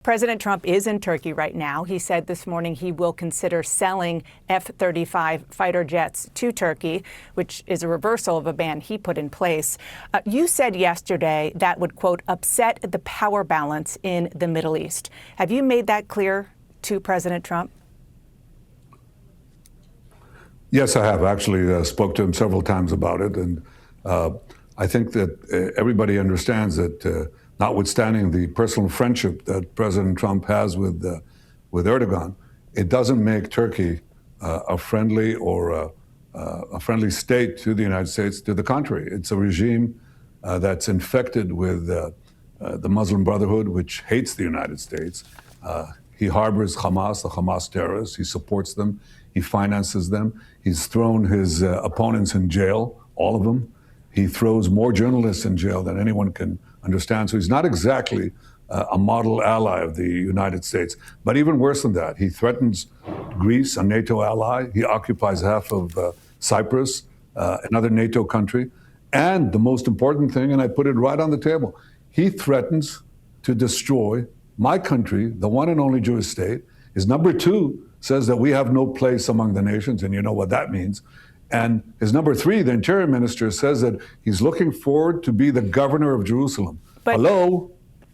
President Trump is in Turkey right now. He said this morning he will consider selling F-35 fighter jets to Turkey, which is a reversal of a ban he put in place. You said yesterday that would, quote, upset the power balance in the Middle East. Have you made that clear to President Trump? Yes, I have. Actually, spoke to him several times about it. And I think that everybody understands that notwithstanding the personal friendship that President Trump has with Erdogan, it doesn't make Turkey a friendly or a friendly state to the United States. To the contrary, it's a regime that's infected with the Muslim Brotherhood, which hates the United States. He harbors Hamas, the Hamas terrorists. He supports them. He finances them. He's thrown his opponents in jail, all of them. He throws more journalists in jail than anyone can understand. So he's not exactly a model ally of the United States. But even worse than that, he threatens Greece, a NATO ally. He occupies half of Cyprus, another NATO country. And the most important thing, and I put it right on the table, he threatens to destroy my country, the one and only Jewish state. His number two says that we have no place among the nations, and you know what that means. And his number three, the interior minister, says that he's looking forward to be the governor of Jerusalem. Hello?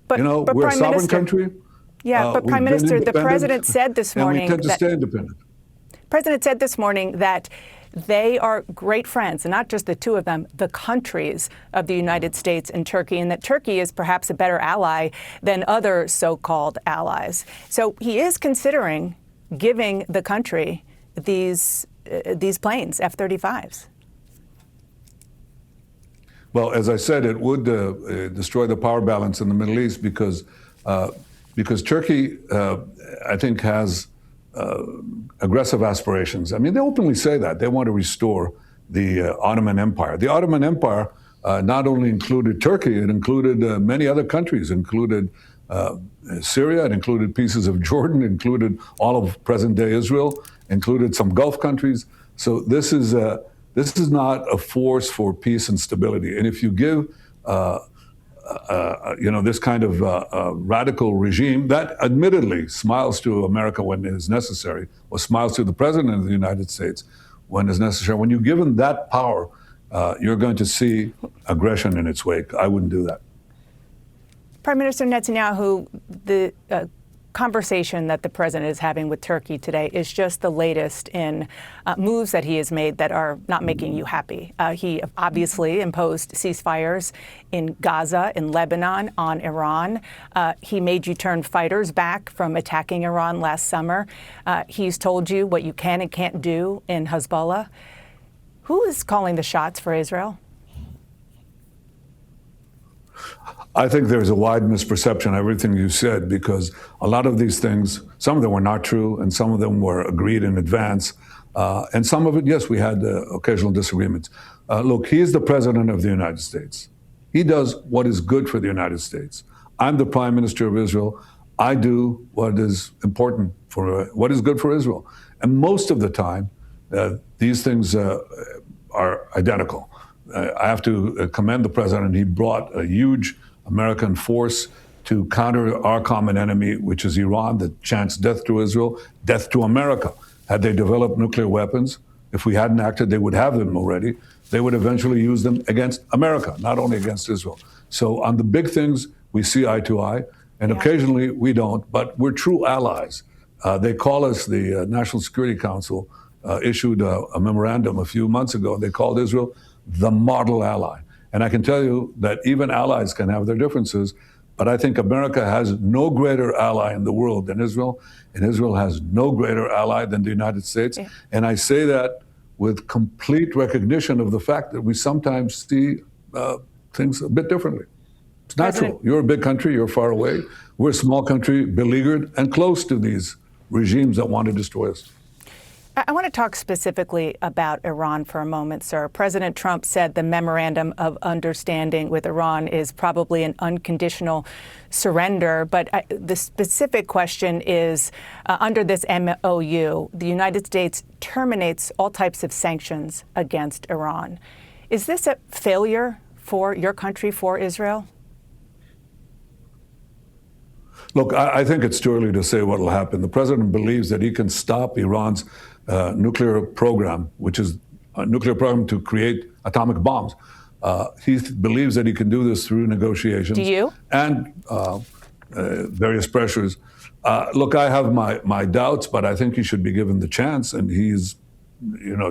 We're a sovereign country. Yeah, but Prime Minister, the president said this morning and we tend to stay independent. President said this morning that they are great friends, and not just the two of them, the countries of the United States and Turkey, and that Turkey is perhaps a better ally than other so-called allies. So he is considering giving the country these planes, F-35s. Well, as I said, it would destroy the power balance in the Middle East because Turkey, I think, has aggressive aspirations. I mean, they openly say that. They want to restore the Ottoman Empire. The Ottoman Empire not only included Turkey, it included many other countries, included Syria, it included pieces of Jordan, included all of present-day Israel, included some Gulf countries. So this is not a force for peace and stability. And if you give this kind of radical regime that admittedly smiles to America when it is necessary, or smiles to the president of the United States when it's necessary, when you give him that power, you're going to see aggression in its wake. I wouldn't do that. Prime Minister Netanyahu, the conversation that the president is having with Turkey today is just the latest in moves that he has made that are not making you happy. He obviously imposed ceasefires in Gaza, in Lebanon, on Iran. He made you turn fighters back from attacking Iran last summer. He's told you what you can and can't do in Hezbollah. Who is calling the shots for Israel? I think there's a wide misperception of everything you said, because a lot of these things, some of them were not true, and some of them were agreed in advance. And some of it, yes, we had occasional disagreements. Look, he is the president of the United States. He does what is good for the United States. I'm the prime minister of Israel. I do what is important for what is good for Israel. And most of the time, these things are identical. I have to commend the president. He brought a huge American force to counter our common enemy, which is Iran, that chants death to Israel, death to America. Had they developed nuclear weapons, if we hadn't acted, they would have them already. They would eventually use them against America, not only against Israel. So on the big things, we see eye to eye, and occasionally we don't, but we're true allies. They call us, the National Security Council issued a memorandum a few months ago. They called Israel the model ally. And I can tell you that even allies can have their differences, but I think America has no greater ally in the world than Israel, and Israel has no greater ally than the United States. Yeah. And I say that with complete recognition of the fact that we sometimes see things a bit differently. It's natural. You're a big country, you're far away. We're a small country, beleaguered and close to these regimes that want to destroy us. I want to talk specifically about Iran for a moment, sir. President Trump said the memorandum of understanding with Iran is probably an unconditional surrender. But the specific question is, under this MOU, the United States terminates all types of sanctions against Iran. Is this a failure for your country, for Israel? Look, I think it's too early to say what will happen. The president believes that he can stop Iran's nuclear program, which is a nuclear program to create atomic bombs. He believes that he can do this through negotiations. Do you? And various pressures. Look, I have my doubts, but I think he should be given the chance, and he's,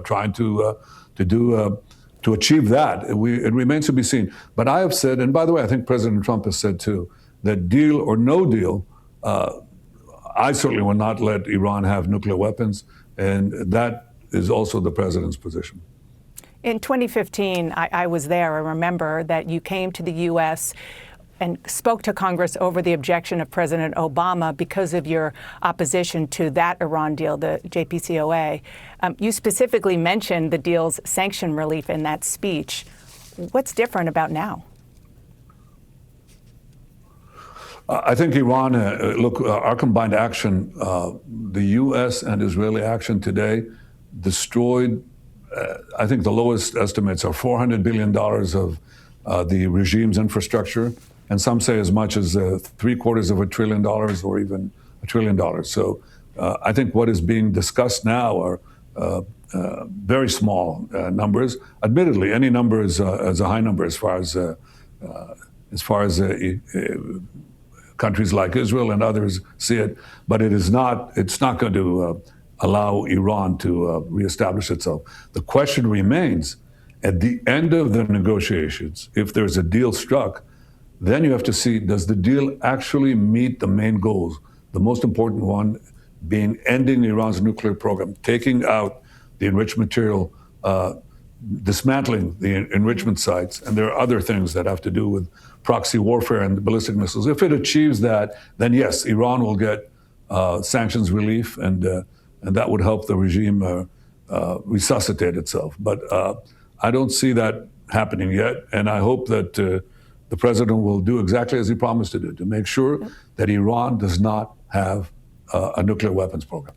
trying to achieve that. It remains to be seen. But I have said, and by the way, I think President Trump has said too, that deal or no deal, I certainly will not let Iran have nuclear weapons, and that is also the president's position. In 2015, I was there. I remember that you came to the U.S. and spoke to Congress over the objection of President Obama because of your opposition to that Iran deal, the JCPOA. You specifically mentioned the deal's sanction relief in that speech. What's different about now? I think Iran, look, our combined action, the U.S. and Israeli action today destroyed, I think the lowest estimates are $400 billion of the regime's infrastructure, and some say as much as $750 billion or even $1 trillion. So I think what is being discussed now are very small numbers. Admittedly, any number is a high number as far as countries like Israel and others see it, but it's not going to allow Iran to reestablish itself. The question remains, at the end of the negotiations, if there's a deal struck, then you have to see, does the deal actually meet the main goals? The most important one being ending Iran's nuclear program, taking out the enriched material, dismantling the enrichment sites, and there are other things that have to do with proxy warfare and ballistic missiles. If it achieves that, then yes, Iran will get sanctions relief, and that would help the regime resuscitate itself. But I don't see that happening yet, and I hope that the president will do exactly as he promised to do, to make sure that Iran does not have a nuclear weapons program.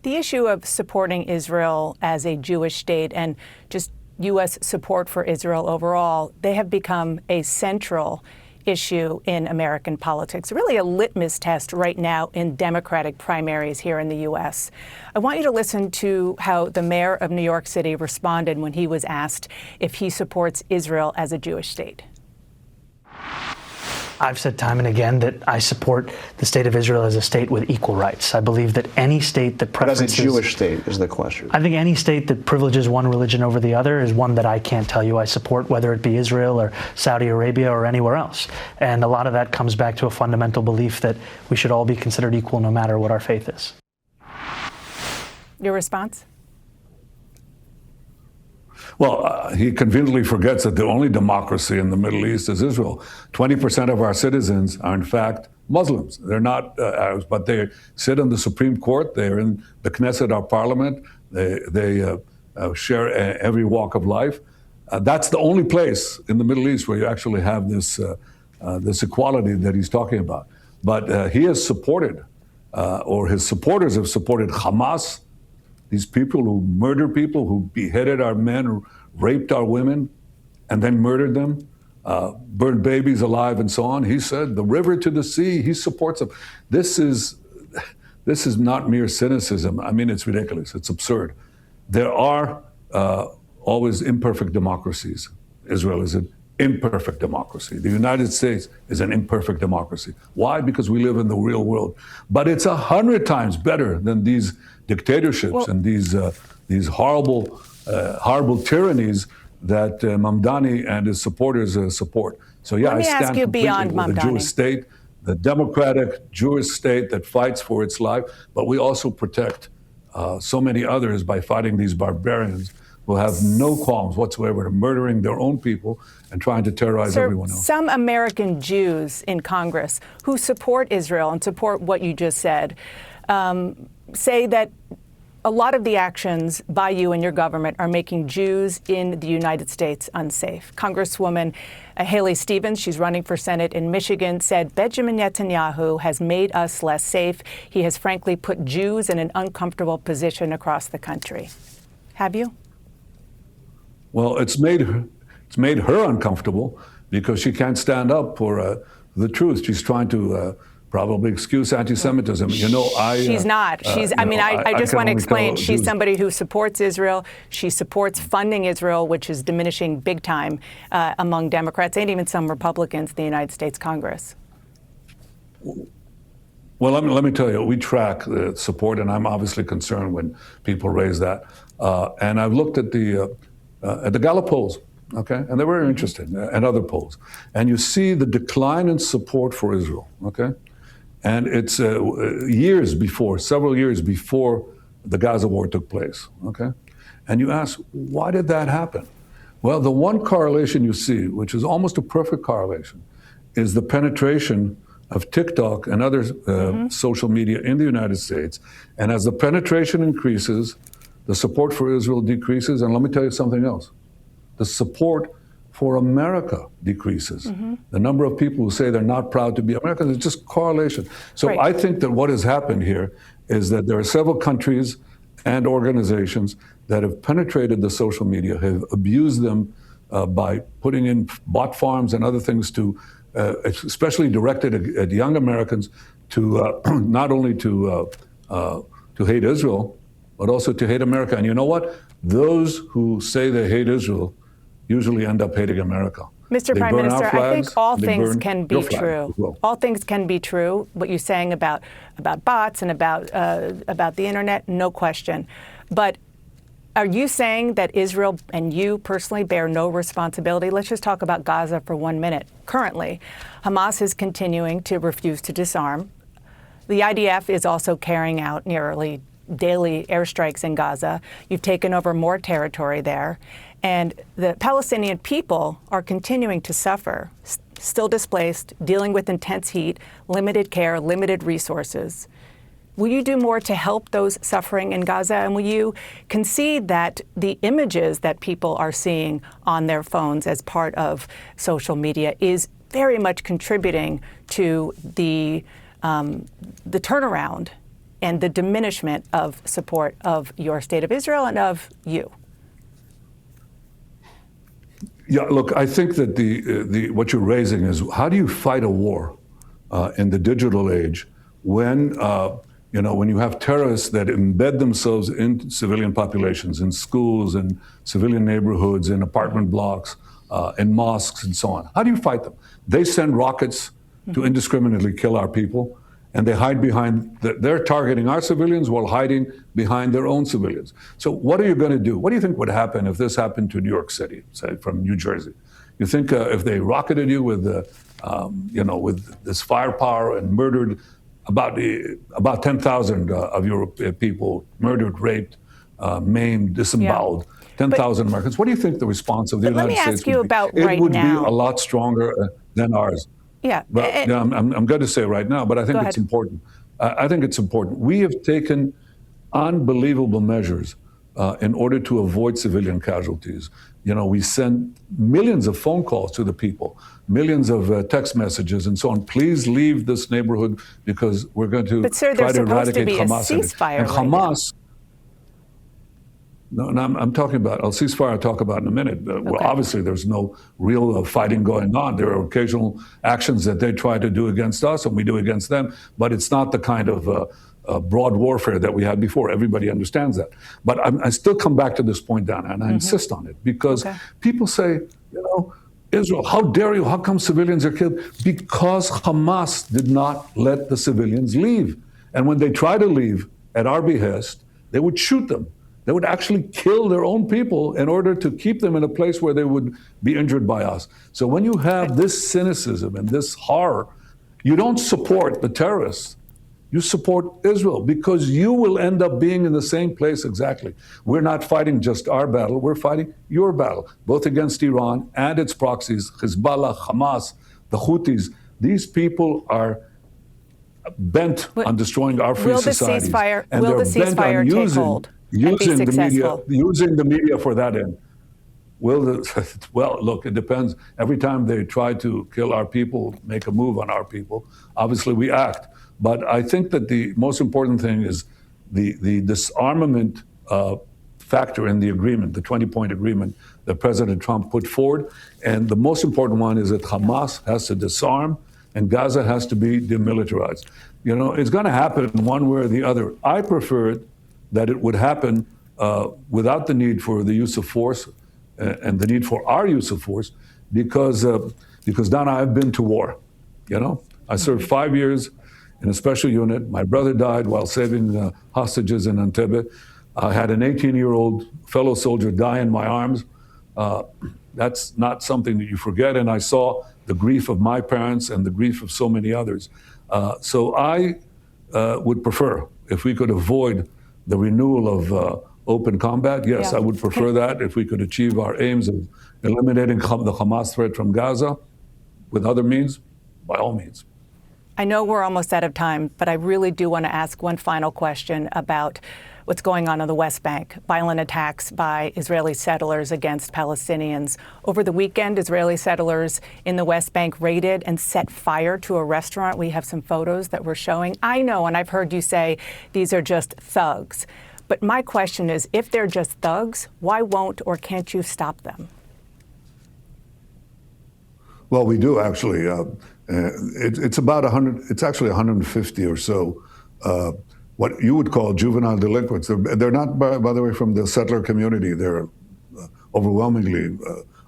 The issue of supporting Israel as a Jewish state and just U.S. support for Israel overall, they have become a central issue in American politics, really a litmus test right now in Democratic primaries here in the U.S. I want you to listen to how the mayor of New York City responded when he was asked if he supports Israel as a Jewish state. I've said time and again that I support the state of Israel as a state with equal rights. I believe that any state that preferences... But as a Jewish state is the question. I think any state that privileges one religion over the other is one that I can't tell you I support, whether it be Israel or Saudi Arabia or anywhere else. And a lot of that comes back to a fundamental belief that we should all be considered equal no matter what our faith is. Your response? Well, he conveniently forgets that the only democracy in the Middle East is Israel. 20% of our citizens are, in fact, Muslims. They're not Arabs, but they sit on the Supreme Court. They're in the Knesset, our parliament. They share every walk of life. That's the only place in the Middle East where you actually have this equality that he's talking about. But he has supported, or his supporters have supported Hamas, these people who murder people, who beheaded our men, who raped our women, and then murdered them, burned babies alive, and so on. He said, the river to the sea, he supports them. This is not mere cynicism. I mean, it's ridiculous. It's absurd. There are always imperfect democracies. Israel is an imperfect democracy. The United States is an imperfect democracy. Why? Because we live in the real world. But it's 100 times better than these dictatorships and these horrible tyrannies that Mamdani and his supporters support. So yeah, I stand completely with the Jewish state, the democratic Jewish state that fights for its life, but we also protect so many others by fighting these barbarians who have no qualms whatsoever to murdering their own people and trying to terrorize everyone else. Some American Jews in Congress who support Israel and support what you just said say that a lot of the actions by you and your government are making Jews in the United States unsafe. Congresswoman Haley Stevens, she's running for Senate in Michigan, said Benjamin Netanyahu has made us less safe. He has frankly put Jews in an uncomfortable position across the country. Have you? Well, it's made her uncomfortable because she can't stand up for the truth. She's trying to probably excuse anti-Semitism. She's not. I just want to explain. She's Jews. somebody who supports Israel. She supports funding Israel, which is diminishing big time among Democrats and even some Republicans in the United States Congress. Well, let me tell you, we track the support, and I'm obviously concerned when people raise that. And I've looked at the Gallup polls, okay, and they're very interesting, and other polls. And you see the decline in support for Israel, okay? And it's several years before the Gaza war took place, okay? And you ask, why did that happen? Well, the one correlation you see, which is almost a perfect correlation, is the penetration of TikTok and other social media in the United States. And as the penetration increases, the support for Israel decreases. And let me tell you something else. The support for America decreases. The number of people who say they're not proud to be Americans, it's just correlation. So Right. I think that what has happened here is that there are several countries and organizations that have penetrated the social media, have abused them by putting in bot farms and other things to, especially directed at young Americans, to not only to hate Israel, but also to hate America. And you know what? Those who say they hate Israel usually end up hating America. Mr. They Prime burn our Minister, I think flags, all they things burn can be your flag true. as well. All things can be true. What you're saying about bots and about the internet, no question. But are you saying that Israel and you personally bear no responsibility? Let's just talk about Gaza for 1 minute. Currently, Hamas is continuing to refuse to disarm. The IDF is also carrying out nearly daily airstrikes in Gaza. You've taken over more territory there. And the Palestinian people are continuing to suffer, still displaced, dealing with intense heat, limited care, limited resources. Will you do more to help those suffering in Gaza? And will you concede that the images that people are seeing on their phones as part of social media is very much contributing to the turnaround and the diminishment of support of your state of Israel and of you? Yeah, look, I think that what you're raising is, how do you fight a war in the digital age when when you have terrorists that embed themselves in civilian populations, in schools, in civilian neighborhoods, in apartment blocks, in mosques, and so on? How do you fight them? They send rockets to indiscriminately kill our people, and they hide behind, they're targeting our civilians while hiding behind their own civilians. So what are you going to do? What do you think would happen if this happened to New York City, say from New Jersey? You think if they rocketed you with, with this firepower and murdered about 10,000 of your people, murdered, raped, maimed, disemboweled, 10,000 Americans, what do you think the response of the United States would be? Let me ask you about right now. It would be a lot stronger than ours. Yeah. But I'm going to say right now, but I think it's important. I think it's important. We have taken unbelievable measures in order to avoid civilian casualties. We send millions of phone calls to the people, millions of text messages and so on. Please leave this neighborhood because we're going to try to eradicate Hamas. And Hamas. No, I'm talking about, ceasefire I'll talk about in a minute. Well, obviously there's no real fighting going on. There are occasional actions that they try to do against us and we do against them, but it's not the kind of broad warfare that we had before. Everybody understands that. But I still come back to this point, Dana, and I insist on it because people say, Israel, how dare you? How come civilians are killed? Because Hamas did not let the civilians leave. And when they try to leave at our behest, they would shoot them. They would actually kill their own people in order to keep them in a place where they would be injured by us. So when you have this cynicism and this horror, you don't support the terrorists. You support Israel because you will end up being in the same place exactly. We're not fighting just our battle, we're fighting your battle, both against Iran and its proxies, Hezbollah, Hamas, the Houthis. These people are bent on destroying our free societies. Will the ceasefire take hold? Using the media for that end. Well, look, it depends. Every time they try to kill our people, make a move on our people, obviously we act. But I think that the most important thing is the disarmament factor in the agreement, the 20-point agreement that President Trump put forward. And the most important one is that Hamas has to disarm and Gaza has to be demilitarized. You know, it's going to happen one way or the other. I preferred that it would happen without the need for the use of force and the need for our use of force, because Donna, I've been to war. You know, I served 5 years in a special unit. My brother died while saving hostages in Entebbe. I had an 18-year-old fellow soldier die in my arms. That's not something that you forget. And I saw the grief of my parents and the grief of so many others. So I would prefer, if we could avoid the renewal of open combat, yes, Yeah. I would prefer that. If we could achieve our aims of eliminating the Hamas threat from Gaza with other means, by all means. I know we're almost out of time, but I really do want to ask one final question about what's going on the West Bank. Violent attacks by Israeli settlers against Palestinians. Over the weekend, Israeli settlers in the West Bank raided and set fire to a restaurant. We have some photos that we're showing. I know, and I've heard you say these are just thugs. But my question is, if they're just thugs, why won't or can't you stop them? Well, we do actually. It's about 100. It's actually 150 or so. What you would call juvenile delinquents. They're not, by the way, from the settler community. They're overwhelmingly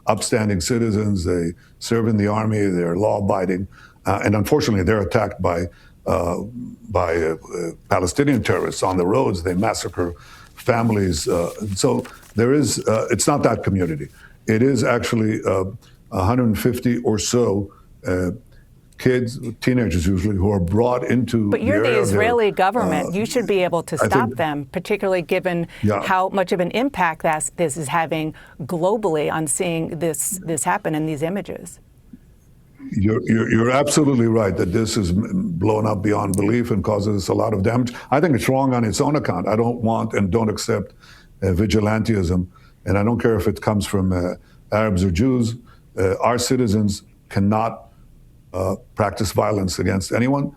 upstanding citizens. They serve in the army. They're law-abiding, and unfortunately, they're attacked by Palestinian terrorists on the roads. They massacre families. So there is. It's not that community. It is actually 150 or so kids, teenagers usually, who are brought into. But you're the Israeli government. You should be able to I stop think- them, particularly given Yeah. how much of an impact this is having globally on seeing this happen in these images. You're absolutely right that this is blown up beyond belief and causes a lot of damage. I think it's wrong on its own account. I don't want and don't accept vigilantism, and I don't care if it comes from Arabs or Jews. Our citizens cannot practice violence against anyone.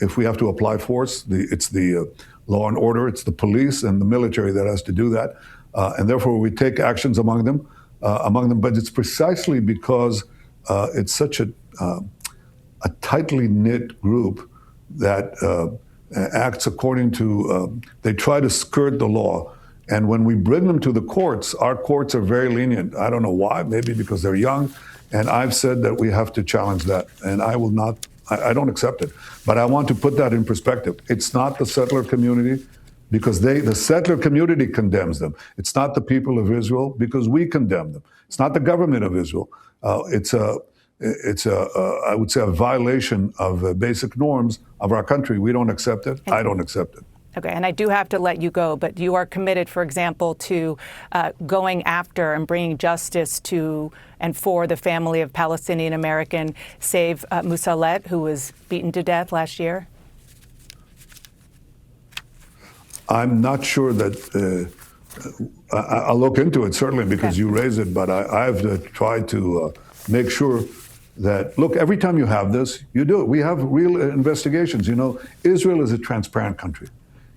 If we have to apply force, it's the law and order, it's the police and the military that has to do that, and therefore we take actions among them. But it's precisely because it's such a tightly knit group that acts according to. They try to skirt the law. And when we bring them to the courts, our courts are very lenient. I don't know why, maybe because they're young. And I've said that we have to challenge that. And I will not, I don't accept it. But I want to put that in perspective. It's not the settler community, because the settler community condemns them. It's not the people of Israel, because we condemn them. It's not the government of Israel. It's I would say, a violation of basic norms of our country. We don't accept it. I don't accept it. Okay, and I do have to let you go, but you are committed, for example, to going after and bringing justice to and for the family of Palestinian American Saif Mousalet, who was beaten to death last year? I'm not sure that I'll look into it, certainly, because you raise it, but I've tried to make sure that, look, every time you have this, you do it. We have real investigations. You know, Israel is a transparent country.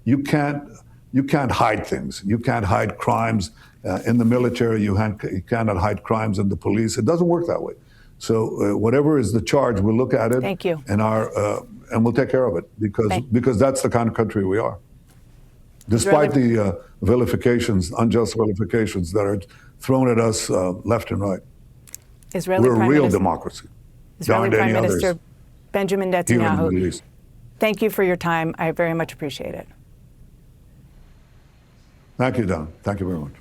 You can't hide things. You can't hide crimes in the military. You cannot hide crimes in the police. It doesn't work that way. So whatever is the charge, we'll look at it. Thank you. And we'll take care of it, because that's the kind of country we are. Despite the vilifications, unjust vilifications that are thrown at us left and right. We're a real democracy. Israeli Prime Minister Benjamin Here in the Middle Netanyahu, East. thank you for your time. I very much appreciate it. Thank you, Don. Thank you very much.